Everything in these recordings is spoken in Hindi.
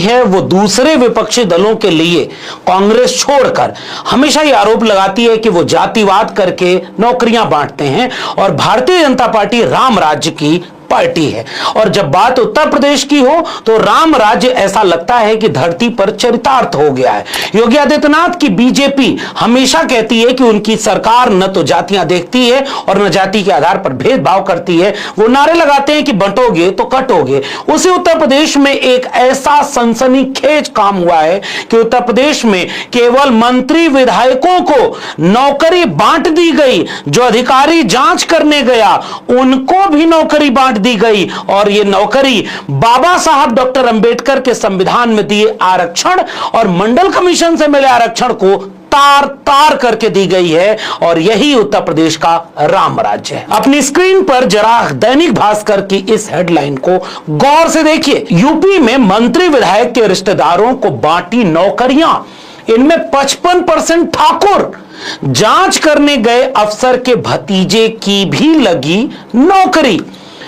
है वो दूसरे विपक्षी दलों के लिए कांग्रेस छोड़कर हमेशा ये आरोप लगाती है कि वो जातिवाद करके नौकरियां बांटते हैं और भारतीय जनता पार्टी राम राज्य की पार्टी है। और जब बात उत्तर प्रदेश की हो तो राम राज्य ऐसा लगता है कि धरती पर चरितार्थ हो गया है। योगी आदित्यनाथ की बीजेपी हमेशा कहती है कि उनकी सरकार न तो जातियां देखती है और न जाति के आधार पर भेदभाव करती है। वो नारे लगाते हैं कि बंटोगे तो कटोगे। उसी उत्तर प्रदेश में एक ऐसा सनसनीखेज काम हुआ है कि उत्तर प्रदेश में केवल मंत्री विधायकों को नौकरी बांट दी गई। जो अधिकारी जांच करने गया उनको भी नौकरी बांट दी गई और यह नौकरी बाबा साहब डॉक्टर अंबेडकर के संविधान में दिए आरक्षण और मंडल कमीशन से मिले आरक्षण को तार तार करके दी गई है। और यही उत्तर प्रदेश का राम राज्य है। अपनी स्क्रीन पर जरा दैनिक भास्कर की इस हेडलाइन को गौर से देखिए। यूपी में मंत्री विधायक के रिश्तेदारों को बांटी नौकरियां, इनमें 55% ठाकुर। जांच करने गए अफसर के भतीजे की भी लगी नौकरी।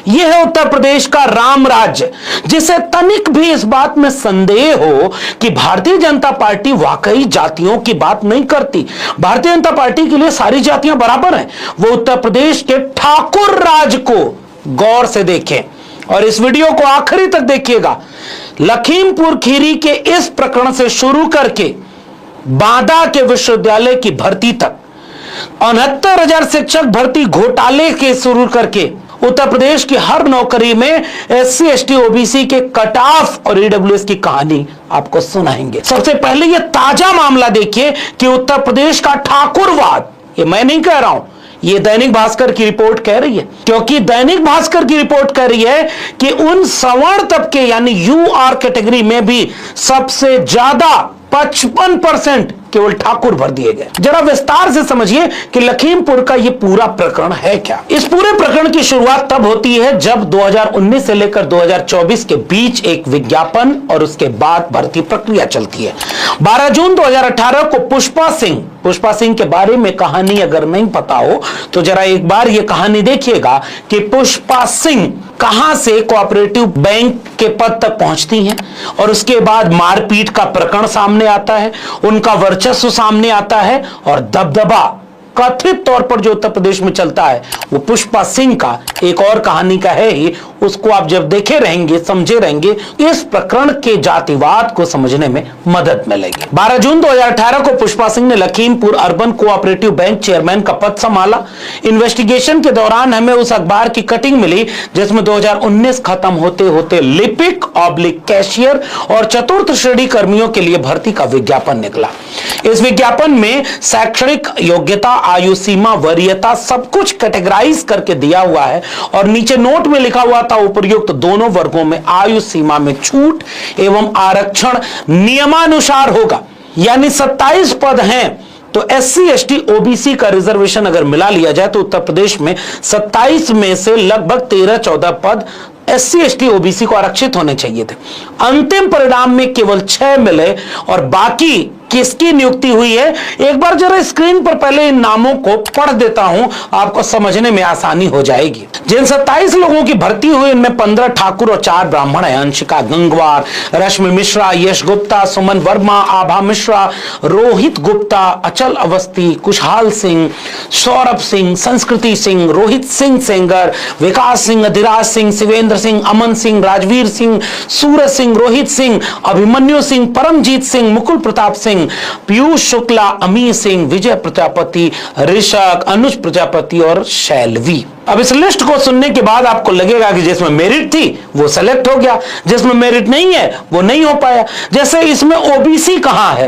यह है उत्तर प्रदेश का राम राज्य, जिसे तनिक भी इस बात में संदेह हो कि भारतीय जनता पार्टी वाकई जातियों की बात नहीं करती। भारतीय जनता पार्टी के लिए सारी जातियां बराबर हैं। वो उत्तर प्रदेश के ठाकुर राज को गौर से देखें और इस वीडियो को आखिरी तक देखिएगा। लखीमपुर खीरी के इस प्रकरण से शुरू करके बांदा के विश्वविद्यालय की भर्ती तक, 69,000 शिक्षक भर्ती घोटाले के शुरू करके उत्तर प्रदेश की हर नौकरी में SC ST OBC के कट ऑफ और EWS की कहानी आपको सुनाएंगे। सबसे पहले यह ताजा मामला देखिए कि उत्तर प्रदेश का ठाकुरवाद, ये मैं नहीं कह रहा हूं, ये दैनिक भास्कर की रिपोर्ट कह रही है। क्योंकि दैनिक भास्कर की रिपोर्ट कह रही है कि उन सवर्ण तबके यानी UR कैटेगरी में भी सबसे ज्यादा 55% केवल ठाकुर भर दिए गए। जरा विस्तार से समझिए कि लखीमपुर का यह पूरा प्रकरण है क्या। इस पूरे प्रकरण की शुरुआत तब होती है जब 2019 से लेकर 2024 के बीच एक विज्ञापन और उसके बाद भर्ती प्रक्रिया चलती है। 12 जून 2018 को पुष्पा सिंह के बारे में कहानी अगर नहीं पता हो तो जरा एक बार यह कहानी देखिएगा कि पुष्पा सिंह कहां से कोऑपरेटिव बैंक के पद तक पहुंचती हैं और उसके बाद मारपीट का प्रकरण सामने आता है, उनका वर्चस्व सामने आता है और दबदबा कथित तौर पर जो उत्तर प्रदेश में चलता है वो पुष्पा सिंह का एक और कहानी का है ही। उसको आप जब देखे रहेंगे, समझे रहेंगे, इस प्रकरण के जातिवाद को समझने में मदद मिलेगी। 12 जून 2018 को पुष्पा सिंह ने Lakhimpur urban cooperative bank chairman का पद संभाला। इन्वेस्टिगेशन के दौरान हमें उस अखबार की कटिंग मिली जिसमें 2019 खत्म होते होते लिपिक कैशियर और चतुर्थ श्रेणी कर्मियों के लिए भर्ती का विज्ञापन निकला। इस विज्ञापन में शैक्षणिक योग्यता, आयु सीमा, वरीयता सब कुछ कैटेगराइज करके दिया हुआ है और नीचे नोट में लिखा हुआ था उपयुक्त दोनों वर्गों में आयु सीमा में छूट एवं आरक्षण नियमानुसार होगा। यानी 27 पद हैं तो SC ST OBC का रिजर्वेशन अगर मिला लिया जाए तो उत्तर प्रदेश में 27 में से लगभग 13-14 पद SC ST OBC को आरक्षित होने चाहिए थे। अंतिम परिणाम में केवल 6 मिले और बाकी किसकी नियुक्ति हुई है एक बार जरा स्क्रीन पर पहले इन नामों को पढ़ देता हूं, आपको समझने में आसानी हो जाएगी। जिन 27 लोगों की भर्ती हुई इनमें 15 ठाकुर और 4 ब्राह्मण हैं। अंशिका गंगवार, रश्मि मिश्रा, यश गुप्ता, सुमन वर्मा, आभा मिश्रा, रोहित गुप्ता, अचल अवस्थी, खुशहाल सिंह, सौरभ सिंह, संस्कृति सिंह, रोहित सिंह सेंगर, विकास सिंह, अधिराज सिंह, शिवेंद्र सिंह, अमन सिंह, राजवीर सिंह, सूरज सिंह, रोहित सिंह, अभिमन्यु सिंह, परमजीत सिंह, मुकुल प्रताप सिंह, पीयूष शुक्ला, अमीर सिंह, विजय प्रजापति, ऋषभ, अनुज प्रजापति और शैलवी। अब इस लिस्ट को सुनने के बाद आपको लगेगा कि जिसमें मेरिट थी वो सेलेक्ट हो गया, जिसमें मेरिट नहीं है वो नहीं हो पाया। जैसे इसमें OBC कहां है,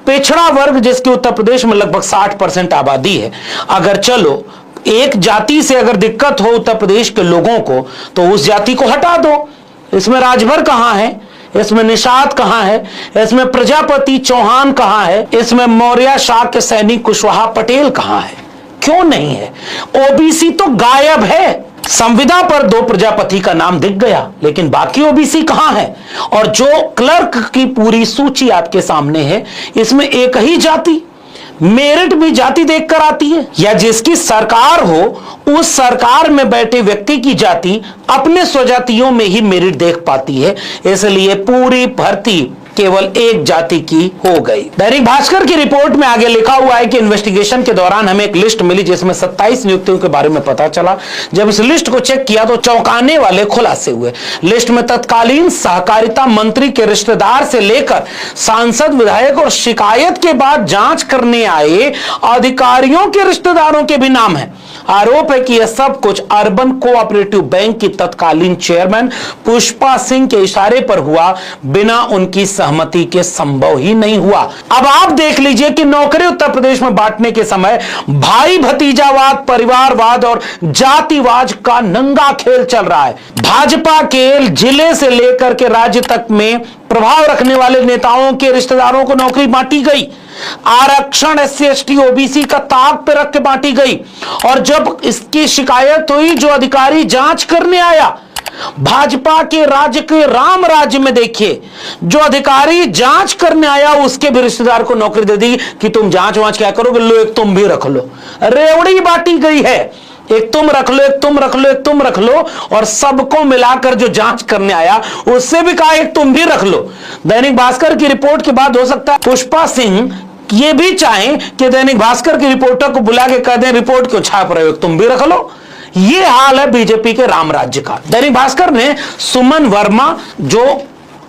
पिछड़ा वर्ग जिसके उत्तर प्रदेश में लगभग 60% आबादी है। अगर चलो एक जाति से अगर दिक्कत हो उत्तर प्रदेश के लोगों को तो उस जाति को हटा दो। इसमें राजभर कहां है, इसमें निषाद कहां है, इसमें प्रजापति चौहान कहां है, इसमें मौर्य शाक्य सैनिक कुशवाहा पटेल कहां है, क्यों नहीं है? OBC तो गायब है। संविदा पर 2 प्रजापति का नाम दिख गया लेकिन बाकी OBC कहां है? और जो क्लर्क की पूरी सूची आपके सामने है इसमें एक ही जाति मेरिट भी जाति देखकर आती है, या जिसकी सरकार हो उस सरकार में बैठे व्यक्ति की जाति अपने स्वजातियों में ही मेरिट देख पाती है, इसलिए पूरी भर्ती केवल एक जाति की हो गई। दैनिक भास्कर की रिपोर्ट में आगे लिखा हुआ है कि इन्वेस्टिगेशन के दौरान हमें एक लिस्ट मिली जिसमें 27 नियुक्तियों के बारे में पता चला। जब इस लिस्ट को चेक किया तो चौंकाने वाले खुलासे हुए। लिस्ट में तत्कालीन सहकारिता मंत्री के रिश्तेदार से लेकर सांसद, विधायक और शिकायत के बाद जांच करने आए अधिकारियों के रिश्तेदारों के भी नाम है। आरोप है कि यह सब कुछ अर्बन कोऑपरेटिव बैंक की तत्कालीन चेयरमैन पुष्पा सिंह के इशारे पर हुआ, बिना उनकी सहमति के संभव ही नहीं हुआ। अब आप देख लीजिए कि नौकरी उत्तर प्रदेश में बांटने के समय भाई भतीजावाद, परिवारवाद और जातिवाद का नंगा खेल चल रहा है। भाजपा के जिले से लेकर के राज्य तक में प्रभाव रखने वाले नेताओं के रिश्तेदारों को नौकरी बांटी गई। आरक्षण SC ST OBC का ताक पे रख के बांटी गई, और जब इसकी शिकायत हुई जो अधिकारी जांच करने आया भाजपा के राज्य के राम राज्य में, देखिए जो अधिकारी जांच करने आया उसके भी रिश्तेदार को नौकरी दे दी कि तुम जांच वांच क्या करोगे, लो एक तुम भी रख लो। रेवड़ी बांटी गई है, एक तुम रख लो, एक तुम रख लो, एक तुम रख लो, और सबको मिलाकर जो जांच करने आया उससे भी कहा एक तुम भी रख लो। दैनिक भास्कर की रिपोर्ट के बाद हो सकता है पुष्पा सिंह ये भी चाहें कि दैनिक भास्कर की रिपोर्टर को बुला के कह दें रिपोर्ट क्यों छाप रहे हो, तुम भी रख लो। ये हाल है बीजेपी के राम राज्य का। दैनिक भास्कर ने सुमन वर्मा जो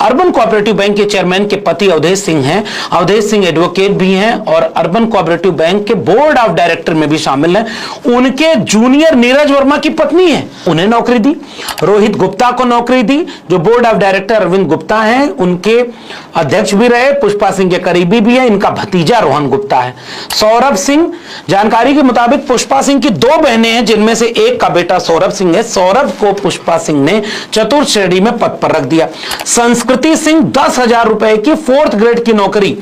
अर्बन कोऑपरेटिव बैंक के चेयरमैन के पति अवधेश सिंह हैं, अवधेश सिंह एडवोकेट भी हैं और अर्बन कोऑपरेटिव बैंक के बोर्ड ऑफ डायरेक्टर में भी शामिल हैं, उनके जूनियर नीरज वर्मा की पत्नी है, उन्हें नौकरी दी। रोहित गुप्ता को नौकरी दी जो board of director Arvind Gupta हैं, उनके अध्यक्ष भी रहे, पुष्पा सिंह के करीबी भी है, इनका भतीजा रोहन गुप्ता है। सौरभ सिंह, जानकारी के मुताबिक पुष्पा सिंह की 2 बहनें हैं जिनमें से एक का बेटा सौरभ सिंह है। सौरभ को पुष्पा सिंह ने चतुर्थ श्रेणी में पद पर रख दिया। संस्कृति सिंह 10,000 रुपए की 4th ग्रेड की नौकरी,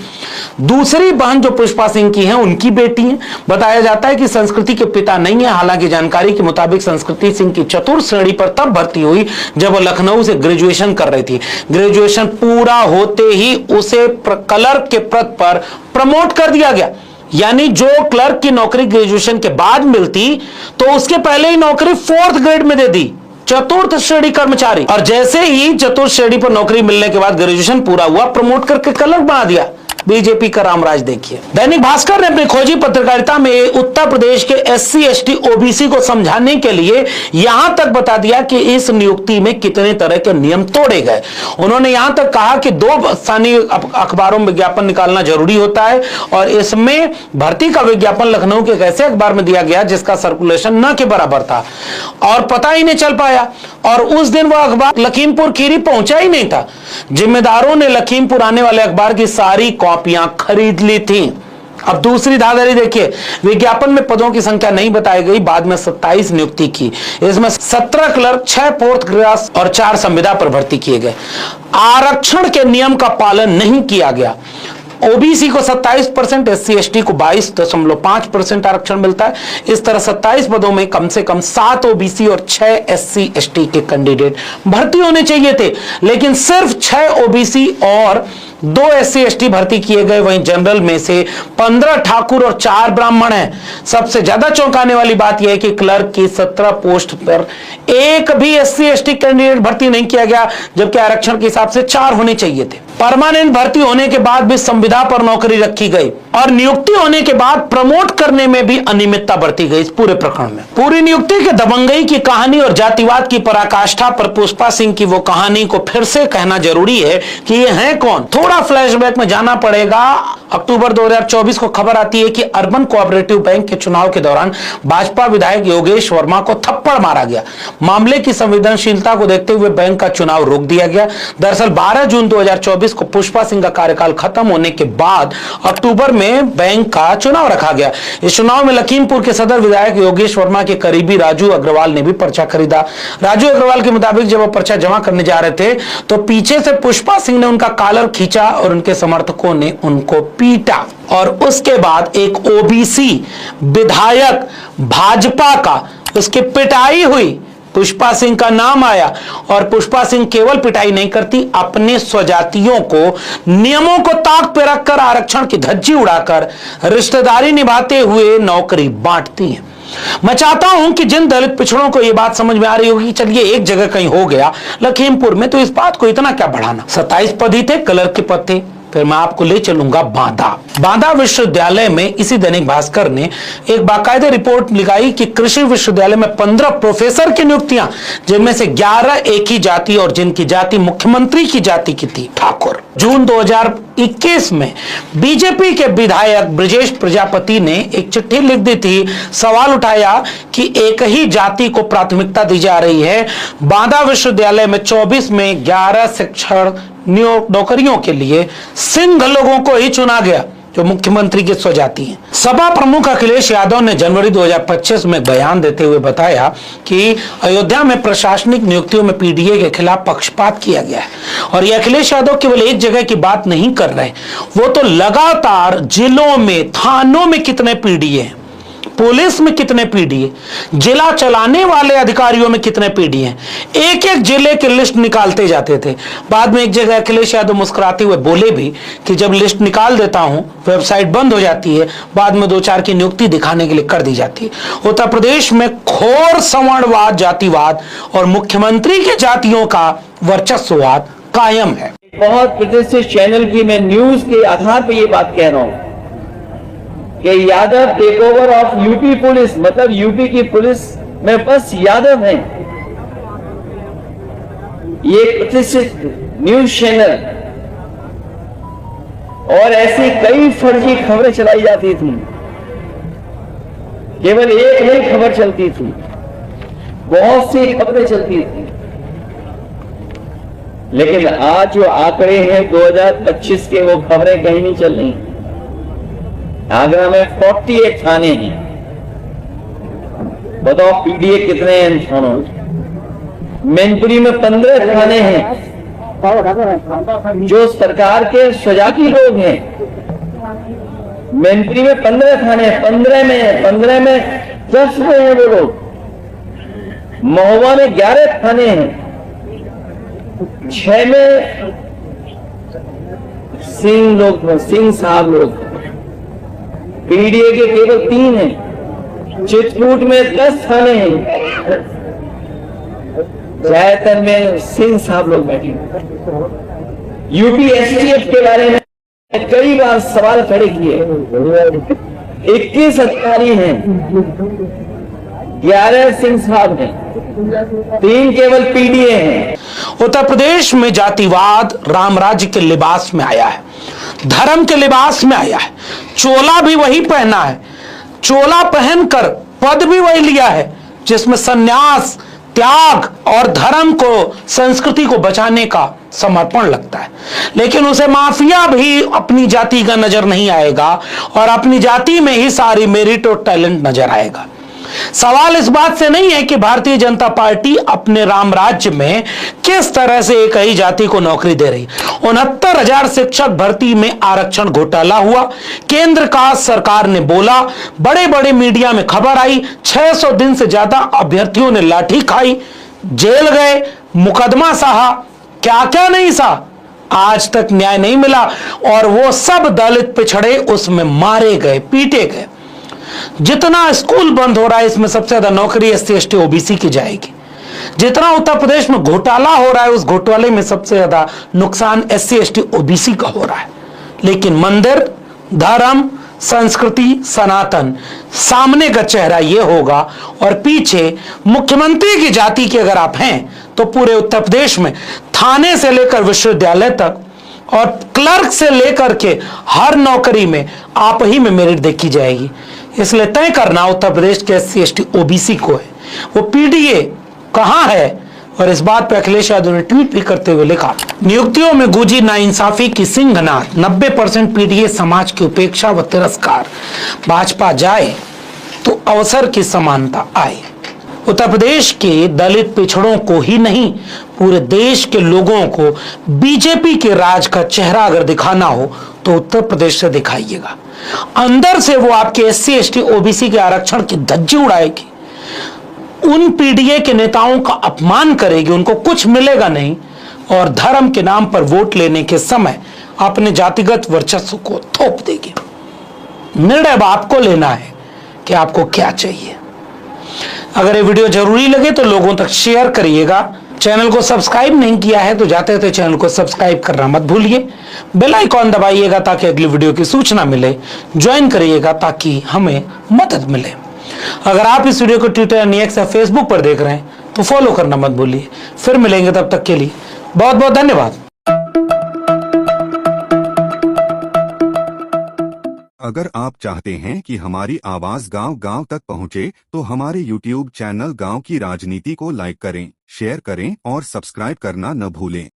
दूसरी बहन जो पुष्पा सिंह की है उनकी बेटी है। बताया जाता है कि संस्कृति के पिता नहीं है, हालांकि जानकारी के मुताबिक संस्कृति सिंह की चतुर्थ श्रेणी पर तब भर्ती हुई जब वो लखनऊ से ग्रेजुएशन कर रही थी। ग्रेजुएशन पूरा होते ही उसे क्लर्क के पद पर प्रमोट कर दिया गया, यानी जो क्लर्क की नौकरी ग्रेजुएशन के बाद मिलती तो उसके पहले ही नौकरी 4th ग्रेड में दे दी, चतुर्थ श्रेणी कर्मचारी। और जैसे ही चतुर्थ श्रेणी पर नौकरी मिलने के बाद ग्रेजुएशन पूरा हुआ, प्रमोट करके क्लर्क बना दिया। बीजेपी का रामराज देखिए। दैनिक भास्कर ने अपनी खोजी पत्रकारिता में उत्तर प्रदेश के SC ST OBC को समझाने के लिए यहां तक बता दिया कि इस नियुक्ति में कितने तरह के नियम तोड़े गए। उन्होंने यहां तक कहा कि 2 स्थानीय अखबारों में विज्ञापन निकालना जरूरी होता है, और इसमें भर्ती का विज्ञापन लखनऊ के एक ऐसे अखबार में दिया गया जिसका सर्कुलेशन न के बराबर था और पता ही नहीं चल पाया, और उस दिन वह अखबार लखीमपुर खीरी पहुंचा ही नहीं था। जिम्मेदारों ने लखीमपुर आने वाले अखबार की सारी कॉपियां खरीद ली थी। अब दूसरी धांधली देखिए, विज्ञापन में पदों की संख्या नहीं बताई गई, बाद में 27 नियुक्ति की, इसमें 17 क्लर्क, 6 4th क्लास और 4 संविदा पर भर्ती किए गए। आरक्षण के नियम का पालन नहीं किया गया। ओबीसी को 27%, SC ST को 22.5% आरक्षण मिलता है। इस तरह 27 पदों में कम से कम 7 ओबीसी और 6 SC ST के कैंडिडेट भर्ती होने चाहिए थे, लेकिन सिर्फ 6 ओबीसी और 2 SC ST भर्ती किए गए। वहीं जनरल में से 15 ठाकुर और 4 ब्राह्मण हैं। सबसे ज्यादा चौंकाने वाली बात यह है कि क्लर्क की 17 पोस्ट पर एक भी SC ST कैंडिडेट भर्ती नहीं किया गया, जबकि आरक्षण के हिसाब से 4 होने चाहिए थे। परमानेंट भर्ती होने के बाद भी संविदा पर नौकरी रखी गई, और नियुक्ति होने के बाद प्रमोट करने में भी अनियमितता बरती गई। इस पूरे प्रकरण में पूरी नियुक्ति के दबंगई की कहानी और जातिवाद की पराकाष्ठा पर पुष्पा सिंह की वो कहानी को फिर से कहना जरूरी है कि ये है कौन। थोड़ा फ्लैशबैक में जाना पड़ेगा। अक्टूबर 2024 को खबर आती है कि अर्बन कोऑपरेटिव बैंक के चुनाव के दौरान भाजपा विधायक योगेश वर्मा को थप्पड़ मारा गया। मामले की संवेदनशीलता को देखते हुए बैंक का चुनाव रोक दिया गया। दरअसल 12 जून 2024 को पुष्पा सिंह का कार्यकाल खत्म होने के बाद अक्टूबर में बैंक का चुनाव रखा गया। इस चुनाव में लखीमपुर के सदर विधायक योगेश वर्मा के करीबी राजू अग्रवाल ने भी पर्चा खरीदा। राजू अग्रवाल के मुताबिक जब वो पर्चा जमा करने जा रहे थे तो पीछे से पुष्पा सिंह ने उनका कॉलर खींचा और उनके समर्थकों ने उनको पीटा, और उसके बाद एक ओबीसी विधायक भाजपा का उसकी पिटाई हुई। पुष्पा सिंह का नाम आया और पुष्पा सिंह केवल पिटाई नहीं करती, अपने स्वजातियों को नियमों को ताक पे रखकर आरक्षण की धज्जी उड़ाकर रिश्तेदारी निभाते हुए नौकरी बांटती हैं। मैं चाहता हूं कि जिन दलित पिछड़ों को यह बात समझ में आ रही होगी, चलिए एक जगह कहीं हो गया लखीमपुर में, तो इस बात को इतना क्या बढ़ाना। 27 पद ही थे, कलर के पद थे। फिर मैं आपको ले चलूंगा बांदा विश्वविद्यालय में। इसी दैनिक भास्कर ने एक बाकायदा रिपोर्ट लिखाई कि कृषि विश्वविद्यालय में 15 प्रोफेसर की नियुक्तियां, जिनमें से 11 एक ही जाति और जिनकी जाति मुख्यमंत्री की जाति की थी, ठाकुर। जून 2021 में बीजेपी के विधायक ब्रजेश प्रजापति ने एक चिट्ठी लिख दी थी, सवाल उठाया कि एक ही जाति को प्राथमिकता दी जा रही है। बांदा विश्वविद्यालय में 24 में 11 शिक्षण नौकरियों के लिए सिंध लोगों को ही चुना गया, जो मुख्यमंत्री के स्वजाति हैं। सपा प्रमुख अखिलेश यादव ने जनवरी 2025 में बयान देते हुए बताया कि अयोध्या में प्रशासनिक नियुक्तियों में पीडीए के खिलाफ पक्षपात किया गया है। और ये अखिलेश यादव केवल एक जगह की बात नहीं कर रहे, वो तो लगातार जिलों में, थानों में कितने पीडीए हैं, पुलिस में कितने पीडीए, जिला चलाने वाले अधिकारियों में कितने पीडीए हैं, एक एक जिले की लिस्ट निकालते जाते थे। बाद में एक जगह अखिलेश यादव मुस्कुराते हुए बोले भी कि जब लिस्ट निकाल देता हूं वेबसाइट बंद हो जाती है, बाद में 2-4 की नियुक्ति दिखाने के लिए कर दी जाती है। उत्तर प्रदेश में घोर सवर्णवाद, जातिवाद और मुख्यमंत्री के जातियों का वर्चस्ववाद कायम है। बहुत प्रतिष्ठित चैनल की मैं न्यूज के आधार पर यह बात कह रहा हूं कि Yadav take over of UP police, मतलब यूपी की पुलिस में बस यादव हैं। ये प्रतिष्ठित न्यूज चैनल, और ऐसी कई फर्जी खबरें चलाई जाती थी, केवल एक नहीं खबर चलती थी, बहुत सी खबरें चलती थी। लेकिन आज जो आंकड़े हैं 2025 के, वो खबरें कहीं नहीं चल रही। आगरा में 48 थाने हैं, बताओ पीडीए कितने हैं थानों। मैनपुरी में 15 थाने हैं जो सरकार के स्वजाति लोग हैं। मैनपुरी में 15 थाने, 15 में 10 में हैं वो लोग। महोबा में 11 थाने हैं, 6 में सिंह लोग, सिंह साहब लोग। पीडीए के केवल 3 हैं। चित्रकूट में 10 थाने हैं, जायतन में सिंह साहब लोग बैठे। यूपी एसटीएफ के बारे में कई बार सवाल खड़े किए। 21 अधिकारी हैं, 11 सिंह साहब हैं, 3 केवल पीडीए हैं। उत्तर प्रदेश में जातिवाद राम राज्य के लिबास में आया है, धर्म के लिबास में आया है। चोला भी वही पहना है, चोला पहनकर पद भी वही लिया है, जिसमें सन्यास, त्याग और धर्म को, संस्कृति को बचाने का समर्पण लगता है। लेकिन उसे माफिया भी अपनी जाति का नजर नहीं आएगा और अपनी जाति में ही सारी मेरिट और टैलेंट नजर आएगा। सवाल इस बात से नहीं है कि भारतीय जनता पार्टी अपने राम राज्य में किस तरह से एक ही जाति को नौकरी दे रही। 69,000 शिक्षक भर्ती में आरक्षण घोटाला हुआ, केंद्र का सरकार ने बोला, बड़े बड़े मीडिया में खबर आई, 600 दिन से ज्यादा अभ्यर्थियों ने लाठी खाई, जेल गए, मुकदमा सहा, क्या क्या नहीं सहा, आज तक न्याय नहीं मिला और वो सब दलित पिछड़े उसमें मारे गए, पीटे गए। जितना स्कूल बंद हो रहा है, इसमें सबसे ज्यादा नौकरी एससी एसटी ओबीसी की जाएगी। जितना उत्तर प्रदेश में घोटाला हो रहा है, उस घोटाले में सबसे ज्यादा नुकसान एससी एसटी ओबीसी का हो रहा है। लेकिन मंदिर, धर्म, संस्कृति, सनातन, सामने का चेहरा यह होगा और पीछे मुख्यमंत्री की जाति के अगर आप हैं तो पूरे उत्तर प्रदेश में थाने से लेकर विश्वविद्यालय तक और क्लर्क से लेकर के हर नौकरी में आप ही में मेरिट देखी जाएगी। इसलिए तय करना उत्तर प्रदेश के एससी एसटी ओबीसी को है, वो पीडीए कहां है। और इस बात पे अखिलेश यादव ने ट्वीट भी करते हुए लिखा, नियुक्तियों में गूंजी नाइंसाफी की सिंहनाद, 90% पीडीए समाज की उपेक्षा व तिरस्कार, भाजपा जाए तो अवसर की समानता आए। उत्तर प्रदेश के दलित पिछड़ों को ही नहीं, पूरे देश के लोगों को बीजेपी के राज का चेहरा अगर दिखाना हो तो उत्तर प्रदेश से दिखाइएगा। अंदर से वो आपके एससी एसटी ओबीसी के आरक्षण की धज्जी उड़ाएगी। उन पीडीए के नेताओं का अपमान करेगी, उनको कुछ मिलेगा नहीं, और धर्म के नाम पर वोट लेने के समय अपने जातिगत वर्चस्व को थोप देगी। निर्णय अब आपको लेना है कि आपको क्या चाहिए। अगर ये वीडियो जरूरी लगे तो लोगों तक शेयर करिएगा। चैनल को सब्सक्राइब नहीं किया है तो जाते थे चैनल को सब्सक्राइब करना मत भूलिए। बेल आइकॉन दबाइएगा ताकि अगली वीडियो की सूचना मिले। ज्वाइन करिएगा ताकि हमें मदद मिले। अगर आप इस वीडियो को ट्विटर, एक्स या फेसबुक पर देख रहे हैं तो फॉलो करना मत भूलिए। फिर मिलेंगे, तब तक के लिए बहुत बहुत धन्यवाद। अगर आप चाहते हैं कि हमारी आवाज गांव-गांव तक पहुंचे, तो हमारे YouTube चैनल गांव की राजनीति को लाइक करें, शेयर करें और सब्सक्राइब करना न भूलें।